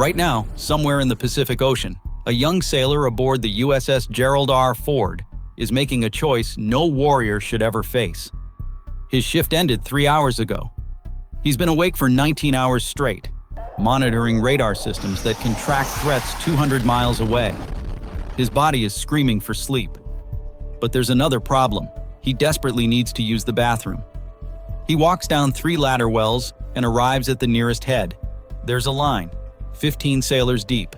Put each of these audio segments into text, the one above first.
Right now, somewhere in the Pacific Ocean, a young sailor aboard the USS Gerald R. is making a choice no warrior should ever face. His shift ended 3 hours ago. He's been awake for 19 hours straight, monitoring radar systems that can track threats 200 miles away. His body is screaming for sleep. But there's another problem. He desperately needs to use the bathroom. He walks down 3 ladder wells and arrives at the nearest head. There's a line, 15 sailors deep.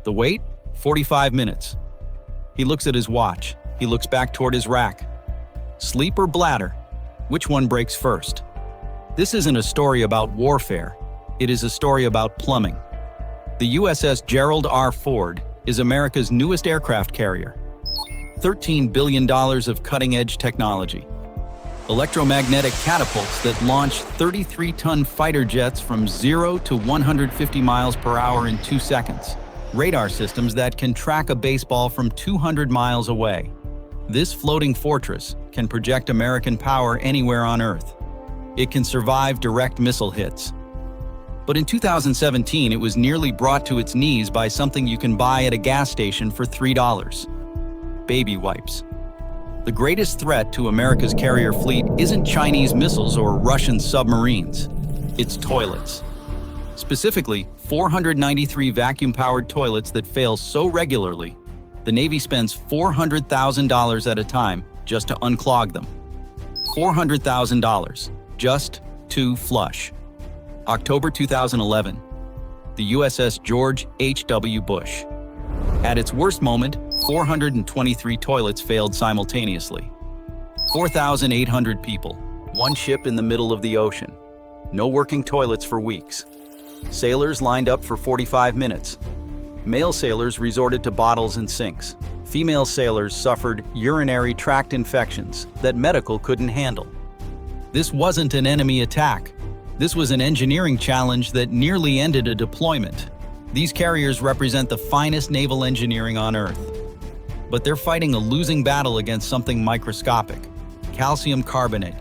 The wait? 45 minutes. He looks at his watch. He looks back toward his rack. Sleep or bladder? Which one breaks first? This isn't a story about warfare. It is a story about plumbing. The USS Gerald R. is America's newest aircraft carrier. $13 billion of cutting-edge technology. Electromagnetic catapults that launch 33-ton fighter jets from 0 to 150 miles per hour in 2 seconds. Radar systems that can track a baseball from 200 miles away. This floating fortress can project American power anywhere on Earth. It can survive direct missile hits. But in 2017, it was nearly brought to its knees by something you can buy at a gas station for $3. Baby wipes. The greatest threat to America's carrier fleet isn't Chinese missiles or Russian submarines. It's toilets. Specifically, 493 vacuum-powered toilets that fail so regularly, the Navy spends $400,000 at a time just to unclog them. $400,000 just to flush. October 2011, the USS George H.W. Bush. At its worst moment, 423 toilets failed simultaneously. 4,800 people, one ship in the middle of the ocean. No working toilets for weeks. Sailors lined up for 45 minutes. Male sailors resorted to bottles and sinks. Female sailors suffered urinary tract infections that medical couldn't handle. This wasn't an enemy attack. This was an engineering challenge that nearly ended a deployment. These carriers represent the finest naval engineering on Earth. But they're fighting a losing battle against something microscopic: calcium carbonate,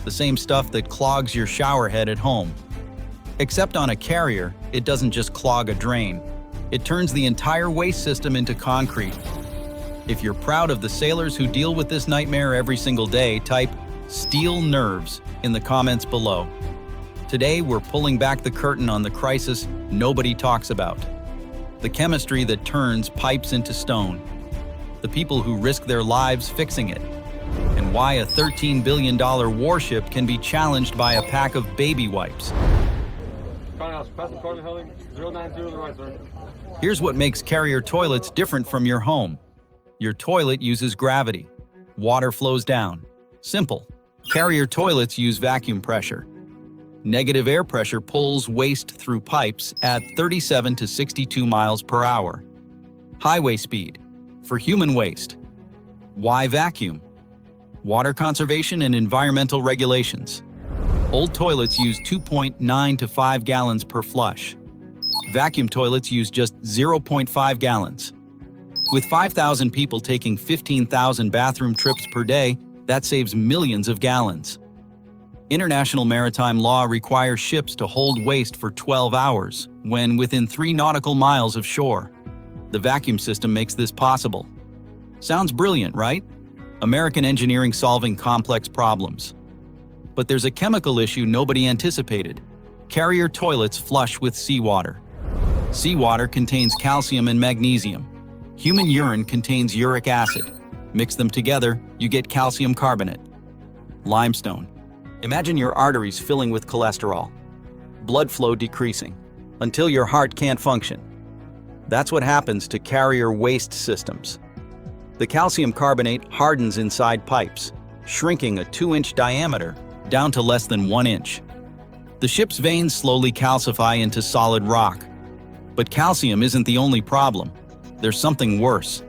the same stuff that clogs your shower head at home. Except on a carrier, it doesn't just clog a drain. It turns the entire waste system into concrete. If you're proud of the sailors who deal with this nightmare every single day, type "steel nerves" in the comments below. Today, we're pulling back the curtain on the crisis nobody talks about. The chemistry that turns pipes into stone. The people who risk their lives fixing it. And why a $13 billion warship can be challenged by a pack of baby wipes. Here's what makes carrier toilets different from your home. Your toilet uses gravity. Water flows down. Simple. Carrier toilets use vacuum pressure. Negative air pressure pulls waste through pipes at 37 to 62 miles per hour. Highway speed. For human waste. Why vacuum? Water conservation and environmental regulations. Old toilets use 2.9 to 5 gallons per flush. Vacuum toilets use just 0.5 gallons. With 5,000 people taking 15,000 bathroom trips per day, that saves millions of gallons. International maritime law requires ships to hold waste for 12 hours when within 3 nautical miles of shore. The vacuum system makes this possible. Sounds brilliant, right? American engineering solving complex problems. But there's a chemical issue nobody anticipated. Carrier toilets flush with seawater. Seawater contains calcium and magnesium. Human urine contains uric acid. Mix them together, you get calcium carbonate. Limestone. Imagine your arteries filling with cholesterol. Blood flow decreasing, until your heart can't function. That's what happens to carrier waste systems. The calcium carbonate hardens inside pipes, shrinking a 2-inch diameter down to less than 1 inch. The ship's veins slowly calcify into solid rock. But calcium isn't the only problem. There's something worse.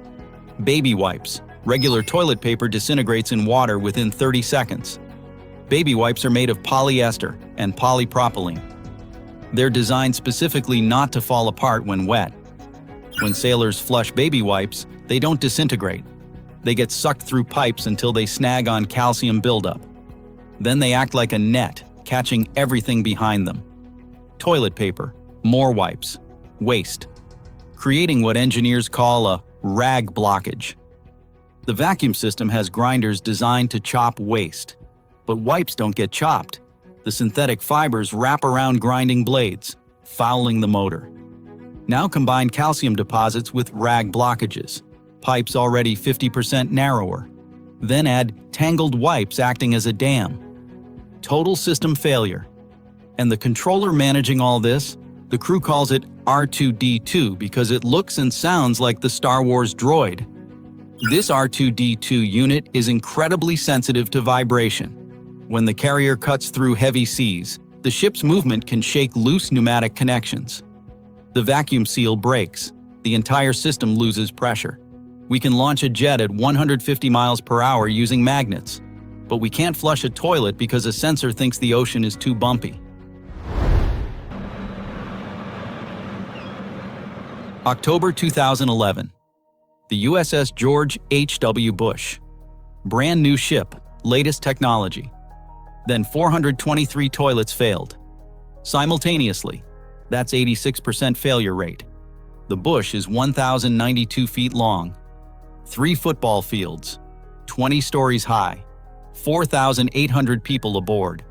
Baby wipes. Regular toilet paper disintegrates in water within 30 seconds. Baby wipes are made of polyester and polypropylene. They're designed specifically not to fall apart when wet. When sailors flush baby wipes, they don't disintegrate. They get sucked through pipes until they snag on calcium buildup. Then they act like a net, catching everything behind them. Toilet paper, more wipes. waste, creating what engineers call a rag blockage. The vacuum system has grinders designed to chop waste, but wipes don't get chopped. The synthetic fibers wrap around grinding blades, fouling the motor. Now combine calcium deposits with rag blockages, pipes already 50% narrower. Then add tangled wipes acting as a dam. Total system failure. And the controller managing all this? The crew calls it R2-D2 because it looks and sounds like the Star Wars droid. This R2-D2 unit is incredibly sensitive to vibration. When the carrier cuts through heavy seas, the ship's movement can shake loose pneumatic connections. The vacuum seal breaks. The entire system loses pressure. We can launch a jet at 150 miles per hour using magnets, but we can't flush a toilet because a sensor thinks the ocean is too bumpy. October 2011. The USS George H.W. Bush. Brand new ship, latest technology. Then 423 toilets failed. Simultaneously. That's 86% failure rate. The Bush is 1,092 feet long, 3 football fields, 20 stories high, 4,800 people aboard.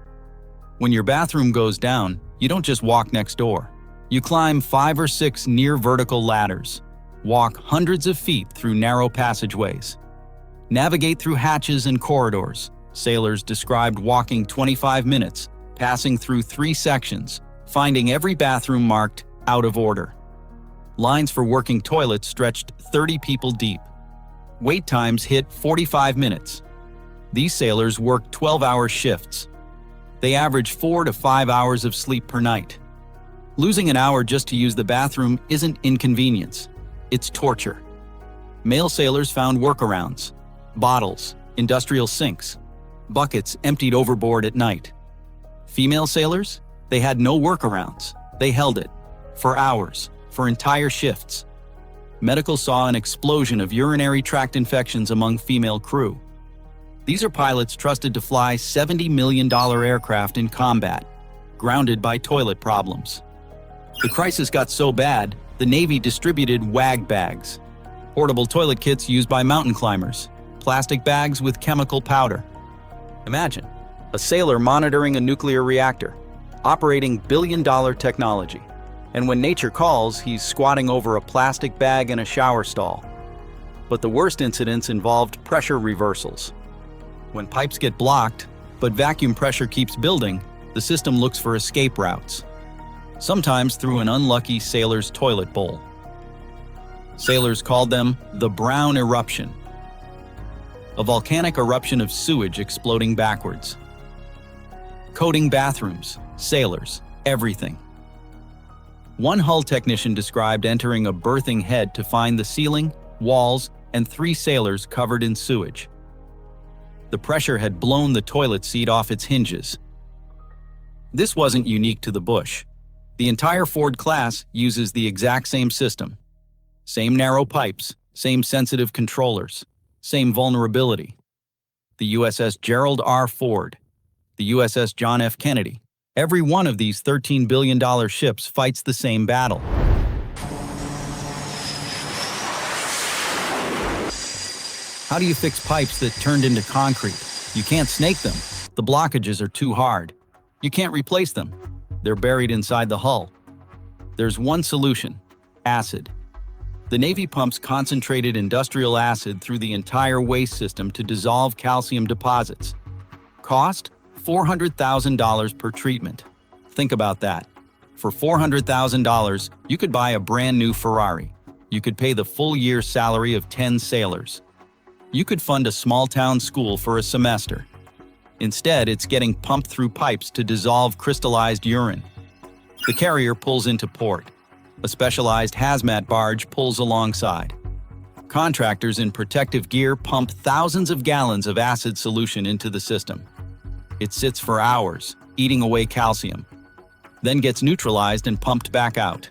When your bathroom goes down, you don't just walk next door. You climb 5 or 6 near vertical ladders, walk hundreds of feet through narrow passageways, navigate through hatches and corridors. Sailors described walking 25 minutes, passing through 3 sections, finding every bathroom marked out of order. Lines for working toilets stretched 30 people deep. Wait times hit 45 minutes. These sailors worked 12-hour shifts. They average 4 to 5 hours of sleep per night. Losing an hour just to use the bathroom isn't inconvenience, it's torture. Male sailors found workarounds: bottles, industrial sinks, buckets emptied overboard at night. Female sailors? They had no workarounds. They held it. For hours. For entire shifts. Medical saw an explosion of urinary tract infections among female crew. These are pilots trusted to fly $70 million aircraft in combat, grounded by toilet problems. The crisis got so bad, the Navy distributed WAG bags, portable toilet kits used by mountain climbers, plastic bags with chemical powder. Imagine, a sailor monitoring a nuclear reactor, operating billion-dollar technology. And when nature calls, he's squatting over a plastic bag in a shower stall. But the worst incidents involved pressure reversals. When pipes get blocked, but vacuum pressure keeps building, the system looks for escape routes. Sometimes through an unlucky sailor's toilet bowl. Sailors called them the brown eruption. A volcanic eruption of sewage exploding backwards. Coating bathrooms, sailors, everything. One hull technician described entering a berthing head to find the ceiling, walls, and 3 sailors covered in sewage. The pressure had blown the toilet seat off its hinges. This wasn't unique to the Bush. The entire Ford class uses the exact same system. Same narrow pipes, same sensitive controllers, same vulnerability. The USS Gerald R. Ford, the USS John F. Kennedy. Every one of these $13 billion ships fights the same battle. How do you fix pipes that turned into concrete? You can't snake them. The blockages are too hard. You can't replace them. They're buried inside the hull. There's one solution: acid. The Navy pumps concentrated industrial acid through the entire waste system to dissolve calcium deposits. Cost? $400,000 per treatment. Think about that. For $400,000, you could buy a brand new Ferrari. You could pay the full year salary of 10 sailors. You could fund a small-town school for a semester. Instead, it's getting pumped through pipes to dissolve crystallized urine. The carrier pulls into port. A specialized hazmat barge pulls alongside. Contractors in protective gear pump thousands of gallons of acid solution into the system. It sits for hours, eating away calcium, then gets neutralized and pumped back out.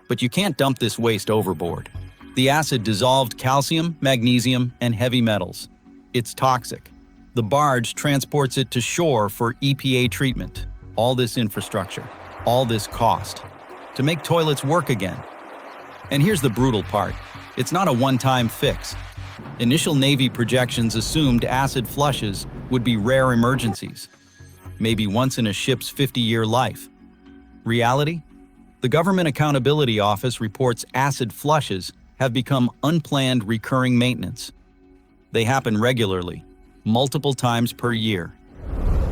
But you can't dump this waste overboard. The acid dissolved calcium, magnesium, and heavy metals. It's toxic. The barge transports it to shore for EPA treatment. All this infrastructure, all this cost. to make toilets work again. And here's the brutal part. It's not a one-time fix. Initial Navy projections assumed acid flushes would be rare emergencies, maybe once in a ship's 50-year life. Reality? The Government Accountability Office reports acid flushes have become unplanned recurring maintenance. They happen regularly, multiple times per year.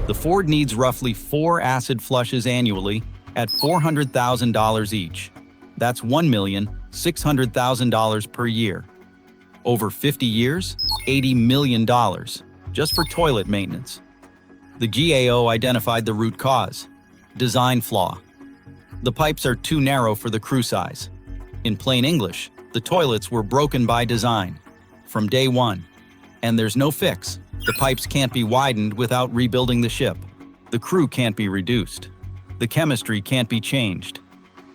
The Ford needs roughly 4 acid flushes annually at $400,000 each. That's $1,600,000 per year. Over 50 years, $80 million, just for toilet maintenance. The GAO identified the root cause: design flaw. The pipes are too narrow for the crew size. In plain English, the toilets were broken by design, from day one. And there's no fix. The pipes can't be widened without rebuilding the ship. The crew can't be reduced. The chemistry can't be changed.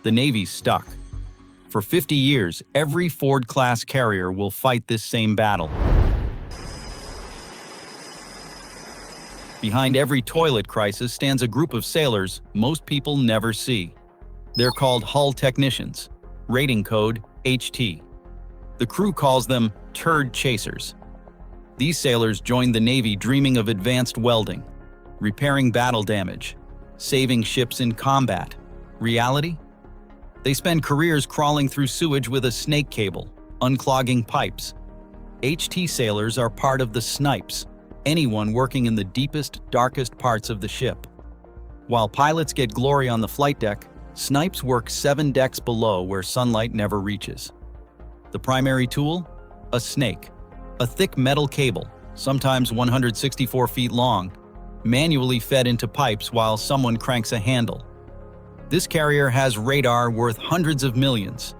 The Navy's stuck. For 50 years, every Ford-class carrier will fight this same battle. Behind every toilet crisis stands a group of sailors most people never see. They're called hull technicians, rating code HT. The crew calls them turd chasers. These sailors joined the Navy dreaming of advanced welding, repairing battle damage, saving ships in combat. Reality? They spend careers crawling through sewage with a snake cable, unclogging pipes. HT sailors are part of the snipes, anyone working in the deepest, darkest parts of the ship. While pilots get glory on the flight deck, snipes work 7 decks below where sunlight never reaches. The primary tool? A snake. A thick metal cable, sometimes 164 feet long, manually fed into pipes while someone cranks a handle. This carrier has radar worth hundreds of millions.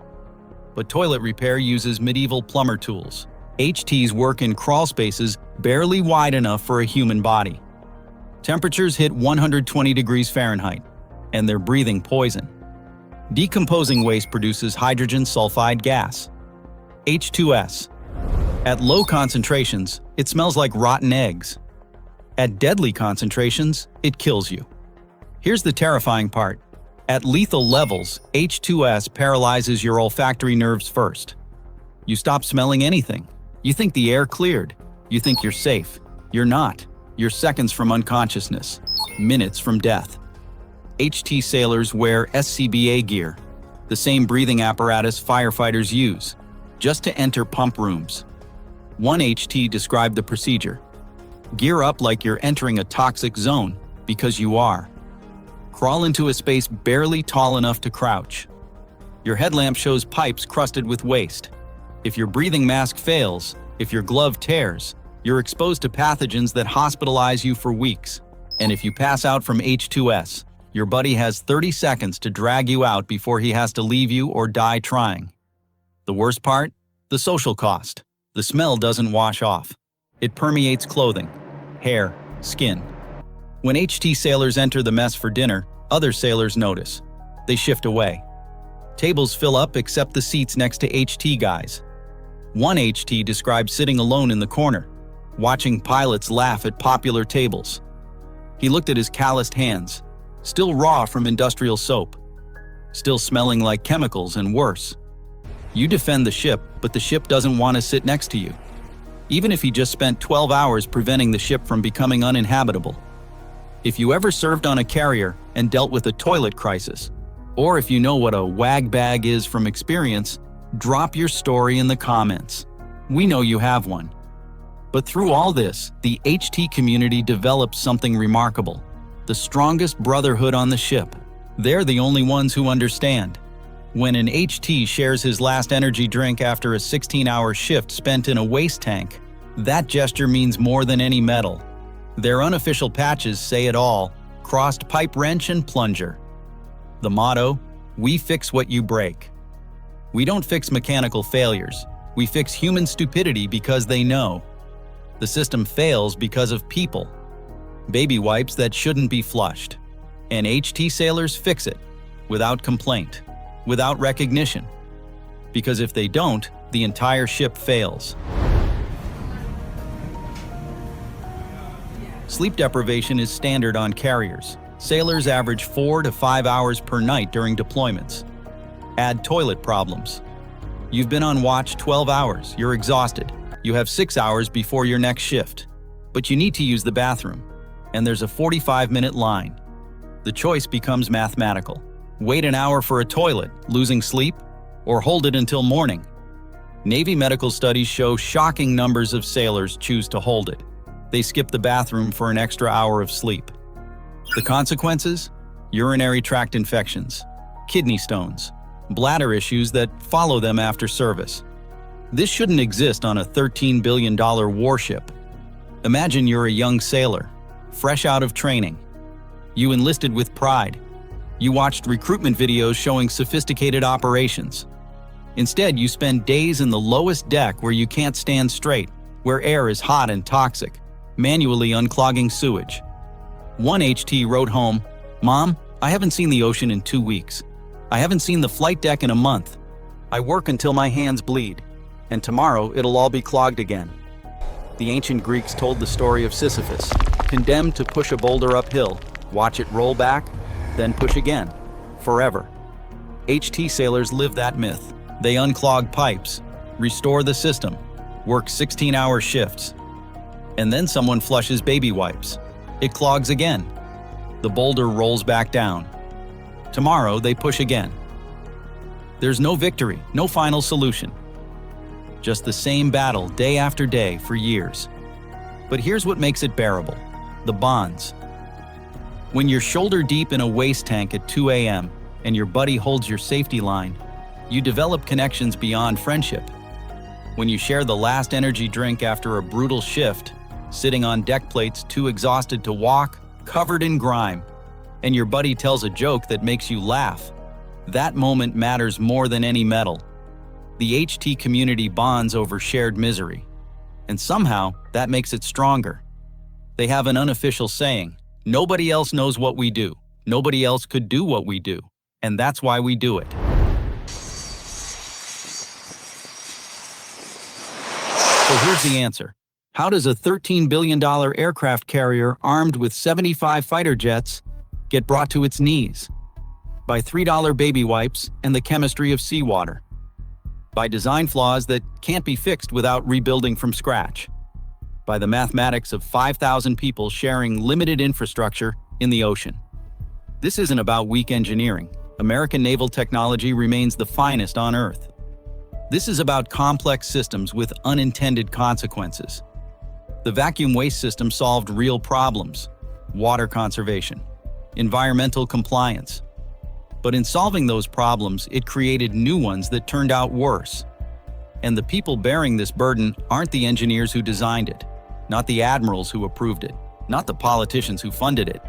But toilet repair uses medieval plumber tools. HTs work in crawl spaces barely wide enough for a human body. Temperatures hit 120 degrees Fahrenheit, and they're breathing poison. Decomposing waste produces hydrogen sulfide gas, H2S. At low concentrations, it smells like rotten eggs. At deadly concentrations, it kills you. Here's the terrifying part. At lethal levels, H2S paralyzes your olfactory nerves first. You stop smelling anything. You think the air cleared. You think you're safe. You're not. You're seconds from unconsciousness, minutes from death. HT sailors wear SCBA gear, the same breathing apparatus firefighters use, just to enter pump rooms. One HT described the procedure. Gear up like you're entering a toxic zone, because you are. Crawl into a space barely tall enough to crouch. Your headlamp shows pipes crusted with waste. If your breathing mask fails, if your glove tears, you're exposed to pathogens that hospitalize you for weeks. And if you pass out from H2S, your buddy has 30 seconds to drag you out before he has to leave you or die trying. The worst part? The social cost. The smell doesn't wash off. It permeates clothing, hair, skin. When HT sailors enter the mess for dinner, other sailors notice. They shift away. Tables fill up except the seats next to HT guys. One HT described sitting alone in the corner, watching pilots laugh at popular tables. He looked at his calloused hands, still raw from industrial soap, still smelling like chemicals and worse. You defend the ship, but the ship doesn't want to sit next to you, even if he just spent 12 hours preventing the ship from becoming uninhabitable. If you ever served on a carrier and dealt with a toilet crisis, or if you know what a wag bag is from experience, drop your story in the comments. We know you have one. But through all this, the HT community developed something remarkable. The strongest brotherhood on the ship. They're the only ones who understand. When an HT shares his last energy drink after a 16-hour shift spent in a waste tank, that gesture means more than any medal. Their unofficial patches say it all: crossed pipe wrench and plunger. The motto: we fix what you break. We don't fix mechanical failures. We fix human stupidity because they know. The system fails because of people. Baby wipes that shouldn't be flushed. And HT sailors fix it, without complaint, without recognition. Because if they don't, the entire ship fails. Sleep deprivation is standard on carriers. Sailors average 4 to 5 hours per night during deployments. Add toilet problems. You've been on watch 12 hours, you're exhausted. You have 6 hours before your next shift. But you need to use the bathroom, and there's a 45-minute line. The choice becomes mathematical. Wait an hour for a toilet, losing sleep, or hold it until morning. Navy medical studies show shocking numbers of sailors choose to hold it. They skip the bathroom for an extra hour of sleep. The consequences? Urinary tract infections, kidney stones, bladder issues that follow them after service. This shouldn't exist on a $13 billion warship. Imagine you're a young sailor, fresh out of training. You enlisted with pride. You watched recruitment videos showing sophisticated operations. Instead, you spend days in the lowest deck where you can't stand straight, where air is hot and toxic, manually unclogging sewage. One HT wrote home, "Mom, I haven't seen the ocean in 2 weeks. I haven't seen the flight deck in a month. I work until my hands bleed, and tomorrow it'll all be clogged again." The ancient Greeks told the story of Sisyphus, condemned to push a boulder uphill, watch it roll back, then push again, forever. HT sailors live that myth. They unclog pipes, restore the system, work 16-hour shifts, and then someone flushes baby wipes. It clogs again. The boulder rolls back down. Tomorrow they push again. There's no victory, no final solution. Just the same battle day after day for years. But here's what makes it bearable: the bonds. When you're shoulder deep in a waste tank at 2 a.m. and your buddy holds your safety line, you develop connections beyond friendship. When you share the last energy drink after a brutal shift, sitting on deck plates too exhausted to walk, covered in grime, and your buddy tells a joke that makes you laugh, that moment matters more than any medal. The HT community bonds over shared misery, and somehow that makes it stronger. They have an unofficial saying, "Nobody else knows what we do. Nobody else could do what we do, and that's why we do it." So here's the answer. How does a $13 billion aircraft carrier armed with 75 fighter jets get brought to its knees? By $3 baby wipes and the chemistry of seawater. By design flaws that can't be fixed without rebuilding from scratch. By the mathematics of 5,000 people sharing limited infrastructure in the ocean. This isn't about weak engineering. American naval technology remains the finest on Earth. This is about complex systems with unintended consequences. The vacuum waste system solved real problems: water conservation, environmental compliance. But in solving those problems, it created new ones that turned out worse. And the people bearing this burden aren't the engineers who designed it, not the admirals who approved it, not the politicians who funded it.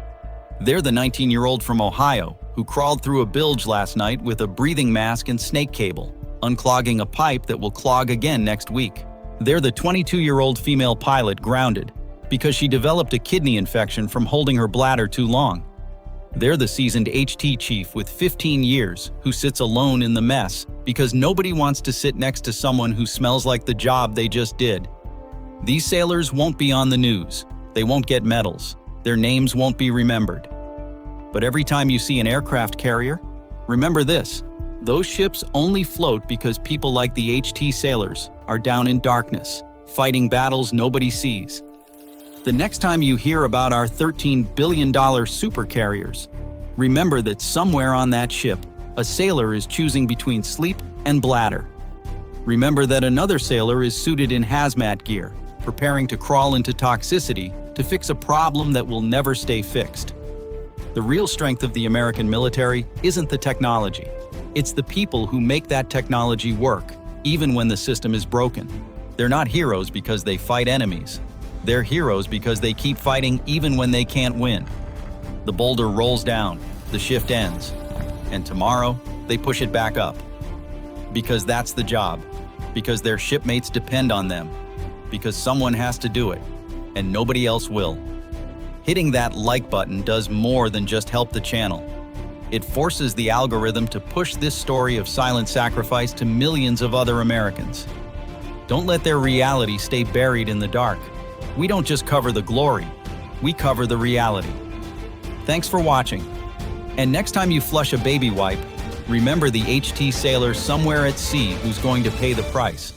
They're the 19-year-old from Ohio who crawled through a bilge last night with a breathing mask and snake cable, unclogging a pipe that will clog again next week. They're the 22-year-old female pilot grounded because she developed a kidney infection from holding her bladder too long. They're the seasoned HT chief with 15 years who sits alone in the mess because nobody wants to sit next to someone who smells like the job they just did. These sailors won't be on the news. They won't get medals. Their names won't be remembered. But every time you see an aircraft carrier, remember this: those ships only float because people like the HT sailors are down in darkness, fighting battles nobody sees. The next time you hear about our $13 billion supercarriers, remember that somewhere on that ship, a sailor is choosing between sleep and bladder. Remember that another sailor is suited in hazmat gear, preparing to crawl into toxicity to fix a problem that will never stay fixed. The real strength of the American military isn't the technology. It's the people who make that technology work, even when the system is broken. They're not heroes because they fight enemies. They're heroes because they keep fighting even when they can't win. The boulder rolls down, the shift ends, and tomorrow they push it back up. Because that's the job. Because their shipmates depend on them. Because someone has to do it, and nobody else will. Hitting that like button does more than just help the channel. It forces the algorithm to push this story of silent sacrifice to millions of other Americans. Don't let their reality stay buried in the dark. We don't just cover the glory, we cover the reality. Thanks for watching. And next time you flush a baby wipe, Remember the HT sailor somewhere at sea who's going to pay the price.